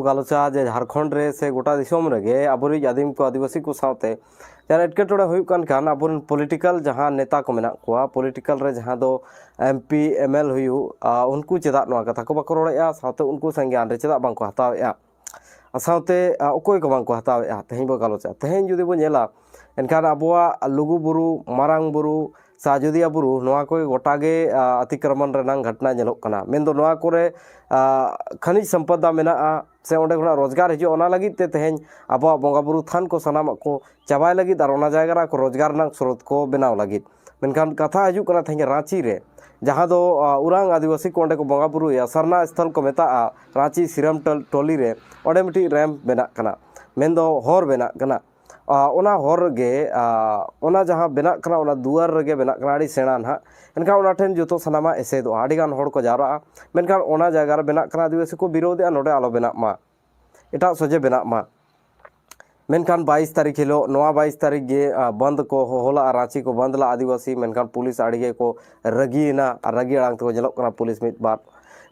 गालोचा जे झारखंड रे से गोटा दिसोम रेगे अबुरी आदिम को आदिवासी को साथे जहाँ एटकेटोड़े हुयुक कान खान अबुन पॉलिटिकल जहाँ नेता को मेना कोआ पॉलिटिकल रे जहाँ दो एमपी एमएल हुयु उनको चेदा नोआ कथा को बाको रोड़ेया साथे उनको संज्ञान रे चेदा बांको हतावेया साथे अकोय को बांको हतावेया तेहें बो गालोचा तेहें जुदी बो नेला एनखान अबुआ लुगु बुरु मारांग बुरु साजुदिया बुरु नोआ को गोटागे अतिक्रमण रेनांग घटना नेलोक कना मेंदो नोआ कोरे खनिज संपदा मेना से ओंडे खुना रोजगार हिजु ओना लगित ते तेहें अबुआ बोंगा बुरु थान को सनाम को चाबाय लगित और ओना जायगा को रोजगार नांग स्रोत को बनाव लगित मेनखान कथा हिजु कना तेहें रांची रे जहाँ दो उरांग आदिवासी को ओंडे को बोंगा बुरु या सरना स्थल को मेता रांची सिरम टोली रे ओंडे मिटी रैम बेना कना मेंदो होर बेना कना ओना होर गे ओना जहाँ बेना कना ओना दुआर रगे बेना कना आड़ी सेना ना एनखान ओना ठेन जोतो सनामा एसेदो आड़ी गान होड़ को जारा मेनखान ओना जगह रे बेना कना आदिवासी को विरोध नोडे आलो बेना मा एटा सोजे बेना मा मेनखान 22 तारीख हिलो नोआ 22 तारीख गे बंद को होला रांची को बंद ला आदिवासी मेनखान पुलिस आड़ी को रगीना रगी अड़ांग तो जलोक कना पुलिस मित बार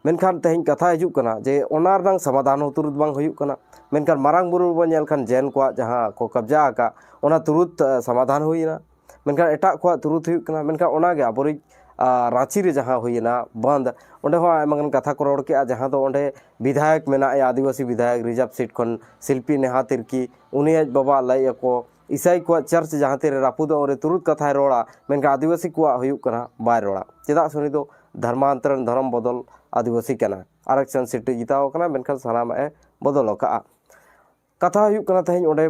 मेनखान तेहें कथा हिजुक कना जे ओना रंग समाधान हो तुरुत बांग हुयुक कना मेनखान मारांग बुरु बन नेल खान जैन को जहाँ को कब्जा आका ओना तुरुत समाधान हुईना मेनखान एटा को तुरुत हुयुक कना मेनखान ओना गे अबोरी रांची रे जहाँ हुईना बंद ओंडे हो आयमागन कथा को रोड़ के जहाँ दो ओंडे विधायक मेना आदिवासी विधायक रिजर्व सीट खन शिल्पी नेहा तिर्की उनी बाबा लय को ईसाई को चर्च जहाँ तेरे रापुद और तुरुत कथा रोड़ा मेनखान आदिवासी को हुयुक कना बाय रोड़ा चेदा सुनी दो धर्मांतरण धर्म बदल आदिवासी कना आरक्षण सीट जिताव कना मेनखान सनाम बदल का कथा हुयुक कना तेहें ओंडे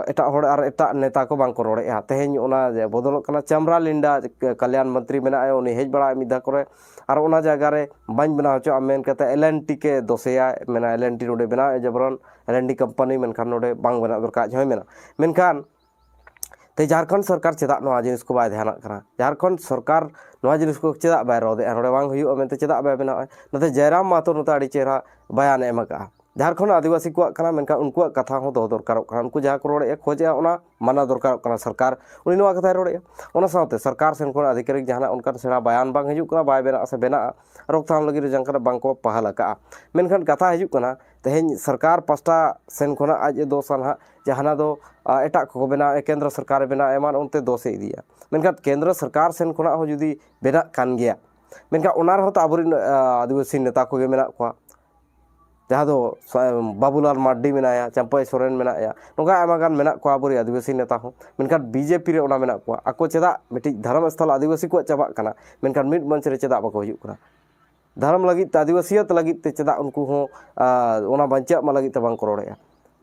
एटा होड़ और एटा नेता को बांग को रोड़ेया तेहें ओना बदल कना चमरा लिंडा कल्याण मंत्री मेना उनी हेज बड़ा मिदा करे और ओना जगह रे बाñ बना होचो मेन कते एलएनटी के दोसेया मेना एलएनटी नोडे बना जबरन एलएनटी कंपनी मेनखान नोडे बांग बना दरकार होय मेना मेनखान ते झारखंड सरकार चेदा नोआ जिनिस को बाय ध्यान कना झारखंड सरकार नोआ जिनिस को चेदा बाय रोदे नोडे बांग हुयुआ मेनते चेदा बाय बना नते जयराम मातो नोता आड़ी चेहरा बयान एमका झारखंड आदिवासी को कना मेनका उनको कथा हो दो दरकार उनको जहाँ को रोड़े खोजे ओना माना दरकार कना सरकार उनी नोआ कथा रोड़े ओना साथे सरकार सेन को अधिकारी जहाँ उनका सेना बयान बांग हिजुक कना बाय बेना से बेना रोकथाम लगी जंकर बांग को पहल का मेनखान कथा हिजुक कना तेहें सरकार पास्टा सेन को आज दोषान हा जहाँ दो एटा को बेना केंद्र सरकार बेना एमान उनते दोषे इदिया मेनखान केंद्र सरकार सेन को हो जुदी बेना कान गया मेनखान ओनार हो तो आबोरिन आदिवासी नेता को मेना को जहाँ दो बाबूलाल मार्डी मेनाया चंपई सोरेन मेनाया नोंका आयमागान मेना को आबोरी आदिवासी नेता हो मेनखान बीजेपी रे ओना मेना को आको चेदा मिटी धर्म स्थल आदिवासी को चाबा कना मेनखान मिड मंच रे चेदा बाको हिजुक कना धर्म लगित आदिवासियत लगित ते चेदा उनको हो ओना बंचा मा लगित बांग को रोड़ेया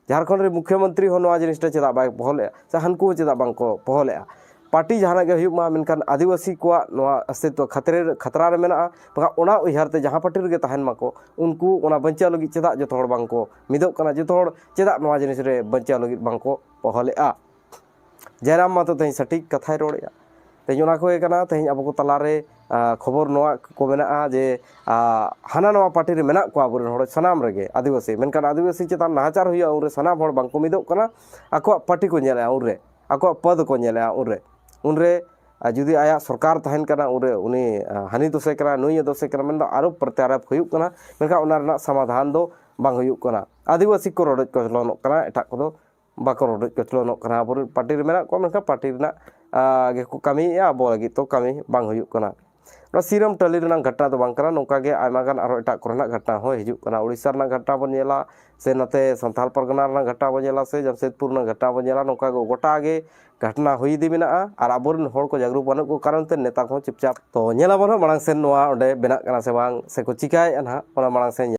झारखंड रे मुख्यमंत्री हो नोआ जिनिसटा चेदा बाय पहले से हनको चेदा बांग को पहले पार्टी जहाँ गे हुयुक मा मेनखान आदिवासी को अस्तित्व खतरा रे मेना बका ओना उयहारते जहाँ पार्टी रे तहन माको उनको ओना बंचा लगी चेदा जतो हड़ बांग को मिदोक कना जतो हड़ चेदा नोआ जिनिस रे बंचा लगी बांग को पहलेआ जयराम मातो तेहें सटीक कथाय रोड़ेया तेहें ओना को कना तेहें अब को तला रे खबर नोआ को मेना जे हाना नोआ पार्टी रे मेना को आबोरेन हड़ सनाम रेगे आदिवासी मेनखान आदिवासी चेतान नाहाचार हुआ उनरे सनाम हड़ बांग को मिदोक कना आको पार्टी को नेला उनरे आको पद को नेला उनरे जुदी आया सरकार तहन कना उनरे उनी हानि दोषे कना नुई दोषे कना मेन आरोप प्रत्यारोप हुयुक कना मेनखान ओना रना समाधान दो बांग हुयुक कना आदिवासी को रोड कचलनोक कना एटा को बाको रोड कचलनोक कना आबोर पार्टी रे मेना को मेनखान पार्टी रना गे को कमी आबो लगी तो कमी बांग हुयुक कना सिरम टली रना घटना तो बांग कना नोका गे आयमागान आरो एटा कोरना घटना हो हिजुक कना उड़ीसा रना घटना बन नेला से नते संथाल परगना रना घटना बन नेला से जमशेदपुर रना घटना बन नेला नोका गो गोटा गे घटना हुई दी मेना और आबोरन होड़ को जागरूक बानु को कारण ते नेता को चुपचाप तो नेला बन मांग सेन नोआ ओंडे बेना कना से बांग से को चिकाय ना ओना मांग से